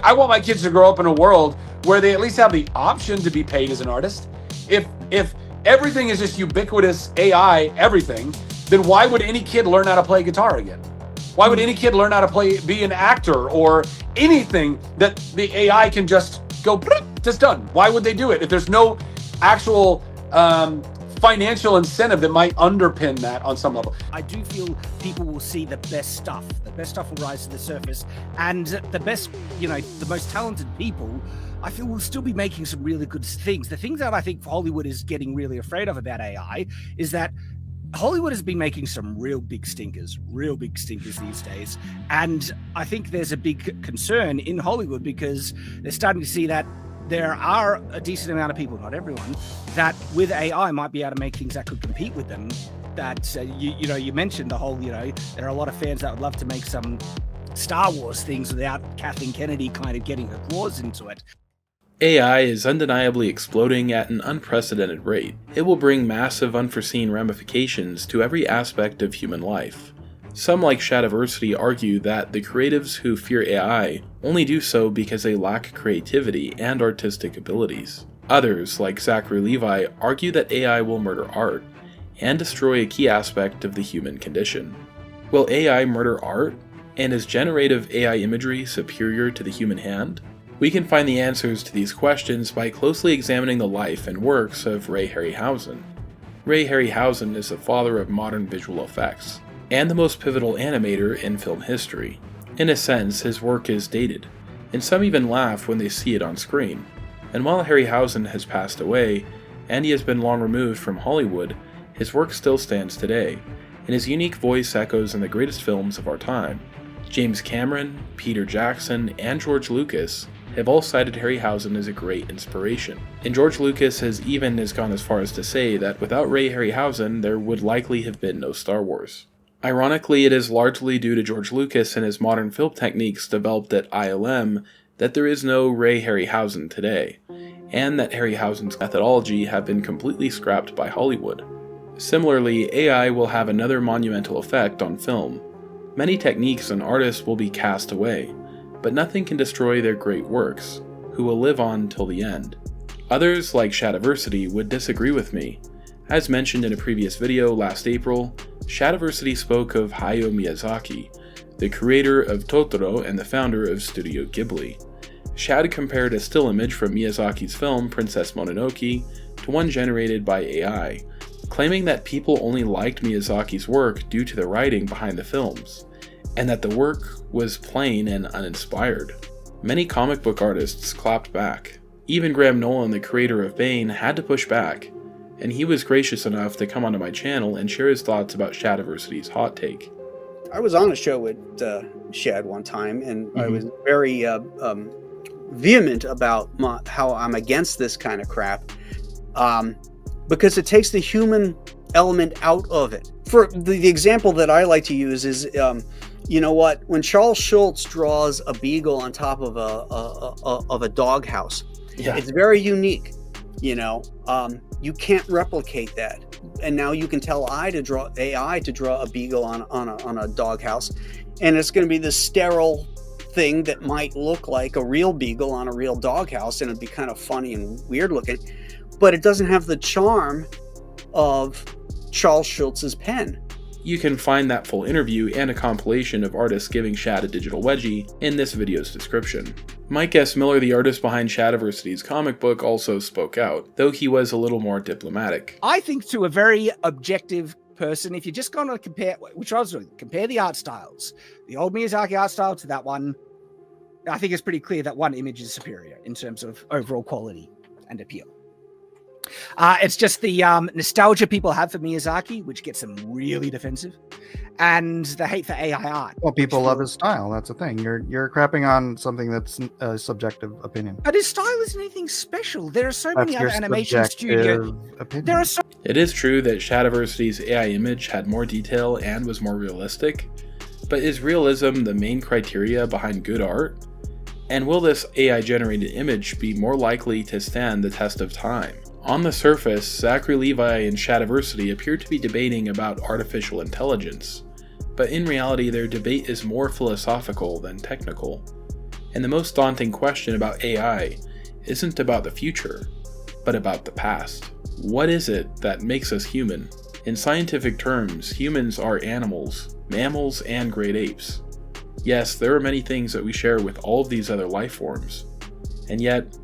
I want my kids to grow up in a world where they at least have the option to be paid as an artist. If everything is just ubiquitous AI, everything, then why would any kid learn how to play guitar again? Why would any kid learn how to be an actor or anything that the AI can just go, just done? Why would they do it if there's no actual financial incentive that might underpin that on some level? I do feel people will see the best stuff. The best stuff will rise to the surface, and the best, the most talented people, I feel, will still be making some really good things. The things that I think Hollywood is getting really afraid of about AI is that Hollywood has been making some real big stinkers these days. And I think there's a big concern in Hollywood because they're starting to see that there are a decent amount of people, not everyone, that with AI might be able to make things that could compete with them. That, you mentioned the whole, there are a lot of fans that would love to make some Star Wars things without Kathleen Kennedy kind of getting her claws into it. AI is undeniably exploding at an unprecedented rate. It will bring massive unforeseen ramifications to every aspect of human life. Some, like Shadiversity, argue that the creatives who fear AI only do so because they lack creativity and artistic abilities. Others, like Zachary Levi, argue that AI will murder art and destroy a key aspect of the human condition. Will AI murder art? And is generative AI imagery superior to the human hand? We can find the answers to these questions by closely examining the life and works of Ray Harryhausen. Ray Harryhausen is the father of modern visual effects, and the most pivotal animator in film history. In a sense, his work is dated, and some even laugh when they see it on screen. And while Harryhausen has passed away, and he has been long removed from Hollywood, his work still stands today, and his unique voice echoes in the greatest films of our time. James Cameron, Peter Jackson, and George Lucas have all cited Harryhausen as a great inspiration. And George Lucas has gone as far as to say that without Ray Harryhausen, there would likely have been no Star Wars. Ironically, it is largely due to George Lucas and his modern film techniques developed at ILM that there is no Ray Harryhausen today, and that Harryhausen's methodology have been completely scrapped by Hollywood. Similarly, AI will have another monumental effect on film. Many techniques and artists will be cast away, but nothing can destroy their great works, who will live on till the end. Others, like Shadiversity, would disagree with me. As mentioned in a previous video last April, Shadiversity spoke of Hayao Miyazaki, the creator of Totoro and the founder of Studio Ghibli. Shad compared a still image from Miyazaki's film Princess Mononoke to one generated by AI, claiming that people only liked Miyazaki's work due to the writing behind the films, and that the work was plain and uninspired. Many comic book artists clapped back. Even Graham Nolan, the creator of Bane, had to push back, and he was gracious enough to come onto my channel and share his thoughts about Shadiversity's hot take. I was on a show with Shad one time, and I was very vehement about how I'm against this kind of crap, because it takes the human element out of it. For the example that I like to use is, when Charles Schultz draws a beagle on top of a doghouse, it's very unique. You can't replicate that. And now you can tell AI to draw a beagle on a doghouse, and it's going to be this sterile thing that might look like a real beagle on a real doghouse, and it'd be kind of funny and weird looking, but it doesn't have the charm of Charles Schultz's pen. You can find that full interview and a compilation of artists giving Shad a digital wedgie in this video's description. Mike S. Miller, the artist behind Shadiversity's comic book, also spoke out, though he was a little more diplomatic. I think to a very objective person, if you're just going to compare, which I was doing, compare the art styles, the old Miyazaki art style to that one, I think it's pretty clear that one image is superior in terms of overall quality and appeal. It's just the nostalgia people have for Miyazaki, which gets them really defensive, and the hate for AI art. Well, people love his style. That's the thing. You're crapping on something that's a subjective opinion. But his style isn't anything special. There are so many other animation studios. It is true that Shadiversity's AI image had more detail and was more realistic, but is realism the main criteria behind good art? And will this AI-generated image be more likely to stand the test of time? On the surface, Zachary Levi and Shadiversity appear to be debating about artificial intelligence, but in reality their debate is more philosophical than technical. And the most daunting question about AI isn't about the future, but about the past. What is it that makes us human? In scientific terms, humans are animals, mammals, and great apes. Yes, there are many things that we share with all of these other life forms, and yet,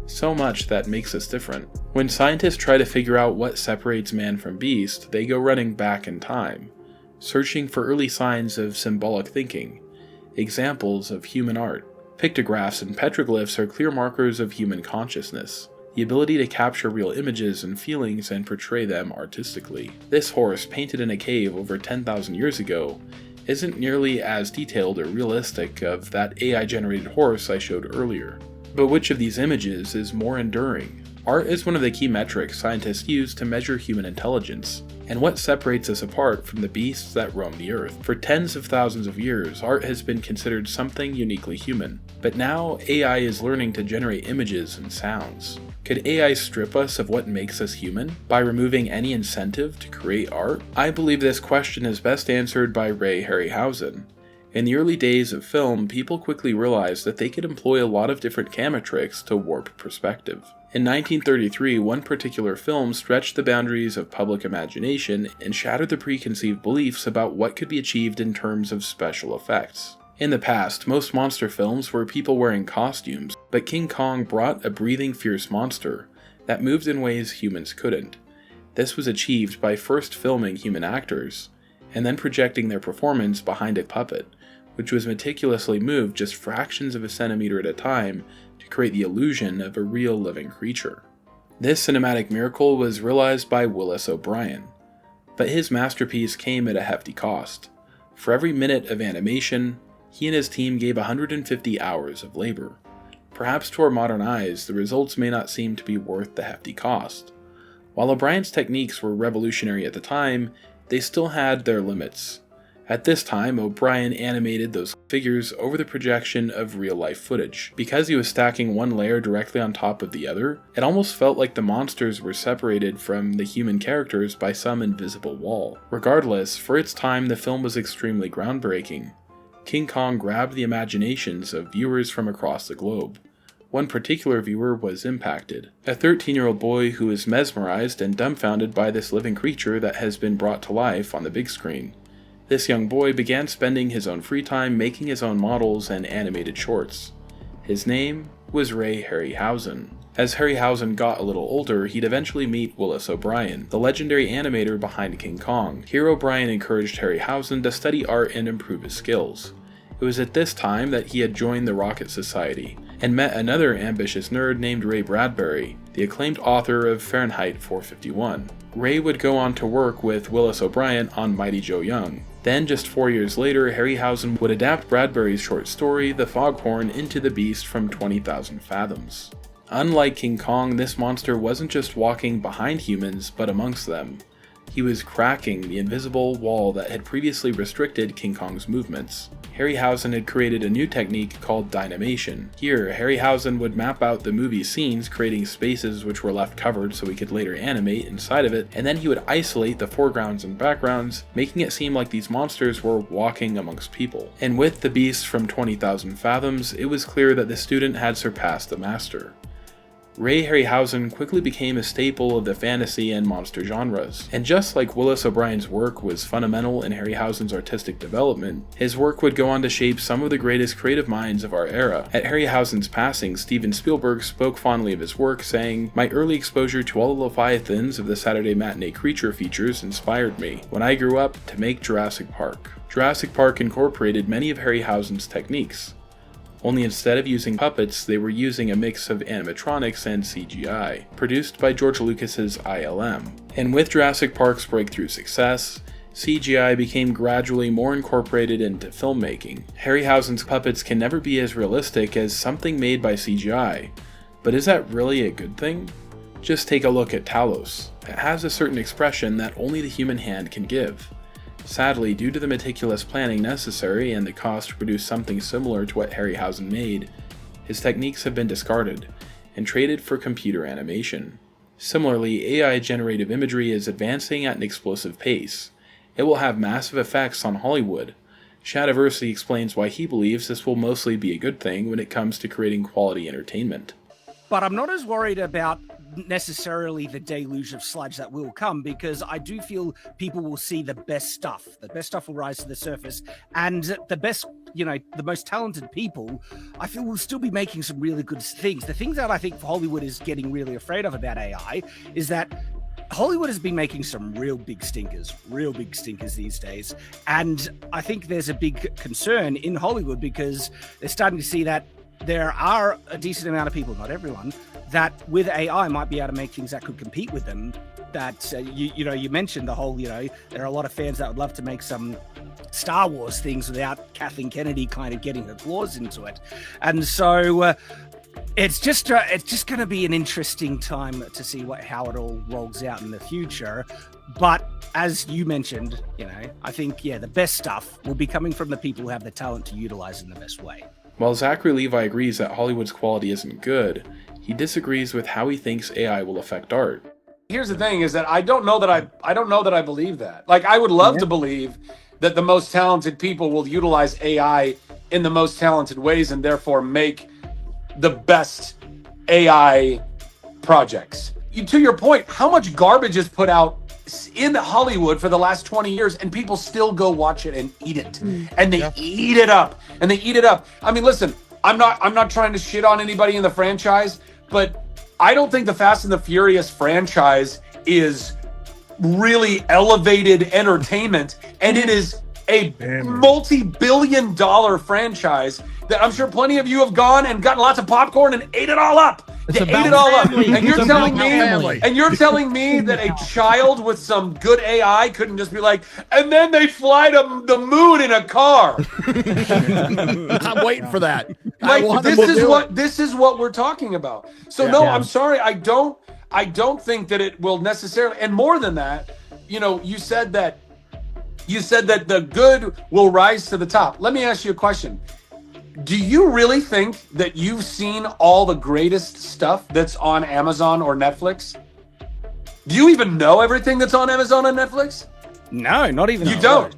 so much that makes us different. When scientists try to figure out what separates man from beast, they go running back in time, searching for early signs of symbolic thinking, examples of human art. Pictographs and petroglyphs are clear markers of human consciousness, the ability to capture real images and feelings and portray them artistically. This horse, painted in a cave over 10,000 years ago, isn't nearly as detailed or realistic of that AI-generated horse I showed earlier. But which of these images is more enduring? Art is one of the key metrics scientists use to measure human intelligence, and what separates us apart from the beasts that roam the earth. For tens of thousands of years, art has been considered something uniquely human. But now, AI is learning to generate images and sounds. Could AI strip us of what makes us human by removing any incentive to create art? I believe this question is best answered by Ray Harryhausen. In the early days of film, people quickly realized that they could employ a lot of different camera tricks to warp perspective. In 1933, one particular film stretched the boundaries of public imagination and shattered the preconceived beliefs about what could be achieved in terms of special effects. In the past, most monster films were people wearing costumes, but King Kong brought a breathing, fierce monster that moved in ways humans couldn't. This was achieved by first filming human actors, and then projecting their performance behind a puppet, which was meticulously moved just fractions of a centimeter at a time to create the illusion of a real living creature. This cinematic miracle was realized by Willis O'Brien, but his masterpiece came at a hefty cost. For every minute of animation, he and his team gave 150 hours of labor. Perhaps to our modern eyes, the results may not seem to be worth the hefty cost. While O'Brien's techniques were revolutionary at the time, they still had their limits. At this time, O'Brien animated those figures over the projection of real-life footage. Because he was stacking one layer directly on top of the other, it almost felt like the monsters were separated from the human characters by some invisible wall. Regardless, for its time, the film was extremely groundbreaking. King Kong grabbed the imaginations of viewers from across the globe. One particular viewer was impacted, a 13-year-old boy who was mesmerized and dumbfounded by this living creature that has been brought to life on the big screen. This young boy began spending his own free time making his own models and animated shorts. His name was Ray Harryhausen. As Harryhausen got a little older, he'd eventually meet Willis O'Brien, the legendary animator behind King Kong. Here O'Brien encouraged Harryhausen to study art and improve his skills. It was at this time that he had joined the Rocket Society, and met another ambitious nerd named Ray Bradbury, the acclaimed author of Fahrenheit 451. Ray would go on to work with Willis O'Brien on Mighty Joe Young. Then, just 4 years later, Harryhausen would adapt Bradbury's short story, The Foghorn, into the beast from 20,000 Fathoms. Unlike King Kong, this monster wasn't just walking behind humans, but amongst them. He was cracking the invisible wall that had previously restricted King Kong's movements. Harryhausen had created a new technique called dynamation. Here, Harryhausen would map out the movie scenes, creating spaces which were left covered so we could later animate inside of it, and then he would isolate the foregrounds and backgrounds, making it seem like these monsters were walking amongst people. And with the beast from 20,000 Fathoms, it was clear that the student had surpassed the master. Ray Harryhausen quickly became a staple of the fantasy and monster genres, and just like Willis O'Brien's work was fundamental in Harryhausen's artistic development, his work would go on to shape some of the greatest creative minds of our era. At Harryhausen's passing, Steven Spielberg spoke fondly of his work, saying, "My early exposure to all the leviathans of the Saturday matinee creature features inspired me, when I grew up, to make Jurassic Park." Jurassic Park incorporated many of Harryhausen's techniques. Only instead of using puppets, they were using a mix of animatronics and CGI, produced by George Lucas's ILM. And with Jurassic Park's breakthrough success, CGI became gradually more incorporated into filmmaking. Harryhausen's puppets can never be as realistic as something made by CGI, but is that really a good thing? Just take a look at Talos. It has a certain expression that only the human hand can give. Sadly, due to the meticulous planning necessary and the cost to produce something similar to what Harryhausen made, his techniques have been discarded and traded for computer animation. Similarly, AI generative imagery is advancing at an explosive pace. It will have massive effects on Hollywood. Shadiversity explains why he believes this will mostly be a good thing when it comes to creating quality entertainment. But I'm not as worried about necessarily the deluge of sludge that will come, because I do feel people will see the best stuff. The best stuff will rise to the surface, and the best, the most talented people, I feel, will still be making some really good things. The things that I think Hollywood is getting really afraid of about AI is that Hollywood has been making some real big stinkers these days. And I think there's a big concern in Hollywood because they're starting to see that there are a decent amount of people, not everyone, that with AI might be able to make things that could compete with them. That, you mentioned the whole, there are a lot of fans that would love to make some Star Wars things without Kathleen Kennedy kind of getting her claws into it. And so it's just going to be an interesting time to see how it all rolls out in the future. But as you mentioned, I think, the best stuff will be coming from the people who have the talent to utilize it in the best way. While Zachary Levi agrees that Hollywood's quality isn't good, he disagrees with how he thinks AI will affect art. Here's the thing: is that I don't know that I believe that. Like, I would love to believe that the most talented people will utilize AI in the most talented ways and therefore make the best AI projects. To your point, how much garbage is put out in Hollywood for the last 20 years and people still go watch it and eat it. And they eat it up. I mean, listen, I'm not trying to shit on anybody in the franchise, but I don't think the Fast and the Furious franchise is really elevated entertainment, and it is a multi-billion-dollar franchise that I'm sure plenty of you have gone and gotten lots of popcorn and ate it all up. And you're telling me that a child with some good AI couldn't just be like, and then they fly to the moon in a car. I'm waiting for that. Like, this is what we're talking about. So I'm sorry, I don't think that it will necessarily. And more than that, you said that the good will rise to the top. Let me ask you a question. Do you really think that you've seen all the greatest stuff that's on Amazon or Netflix? Do you even know everything that's on Amazon and Netflix? No, not even. You don't.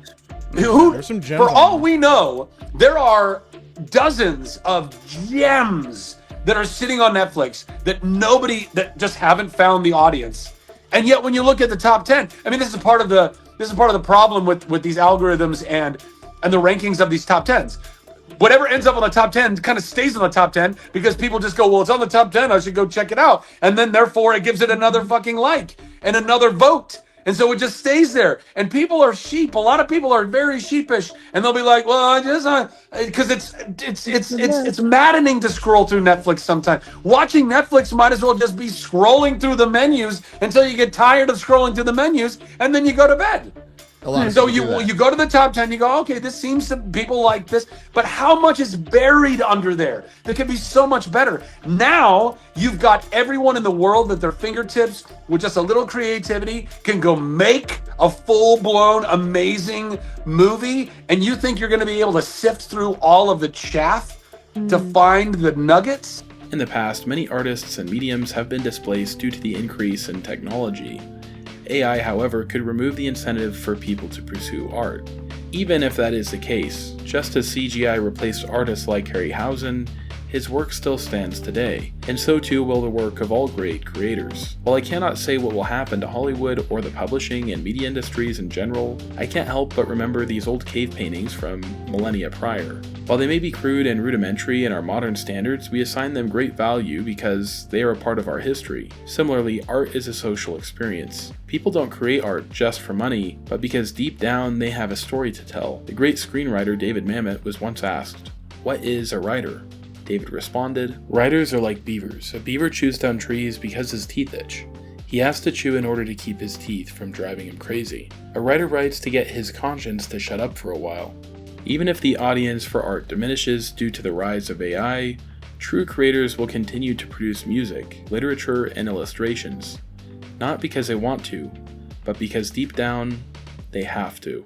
There's some gems. For all we know, there are dozens of gems that are sitting on Netflix that just haven't found the audience. And yet, when you look at the top 10, I mean, this is part of the problem with these algorithms and the rankings of these top 10s. Whatever ends up on the top 10 kind of stays on the top 10 because people just go, well, it's on the top 10. I should go check it out. And then therefore it gives it another fucking like and another vote. And so it just stays there. And people are sheep. A lot of people are very sheepish, and they'll be like, well, because it's maddening to scroll through Netflix sometimes. Watching Netflix might as well just be scrolling through the menus until you get tired of scrolling through the menus, and then you go to bed. So you go to the top 10, you go, okay, this seems to people like this, but how much is buried under there? That could be so much better. Now you've got everyone in the world at their fingertips with just a little creativity can go make a full-blown amazing movie, and you think you're going to be able to sift through all of the chaff to find the nuggets? In the past, many artists and mediums have been displaced due to the increase in technology. AI, however, could remove the incentive for people to pursue art. Even if that is the case, just as CGI replaced artists like Harryhausen, his work still stands today, and so too will the work of all great creators. While I cannot say what will happen to Hollywood or the publishing and media industries in general, I can't help but remember these old cave paintings from millennia prior. While they may be crude and rudimentary in our modern standards, we assign them great value because they are a part of our history. Similarly, art is a social experience. People don't create art just for money, but because deep down they have a story to tell. The great screenwriter David Mamet was once asked, "What is a writer?" David responded, "Writers are like beavers. A beaver chews down trees because his teeth itch. He has to chew in order to keep his teeth from driving him crazy. A writer writes to get his conscience to shut up for a while." Even if the audience for art diminishes due to the rise of AI, true creators will continue to produce music, literature, and illustrations. Not because they want to, but because deep down, they have to.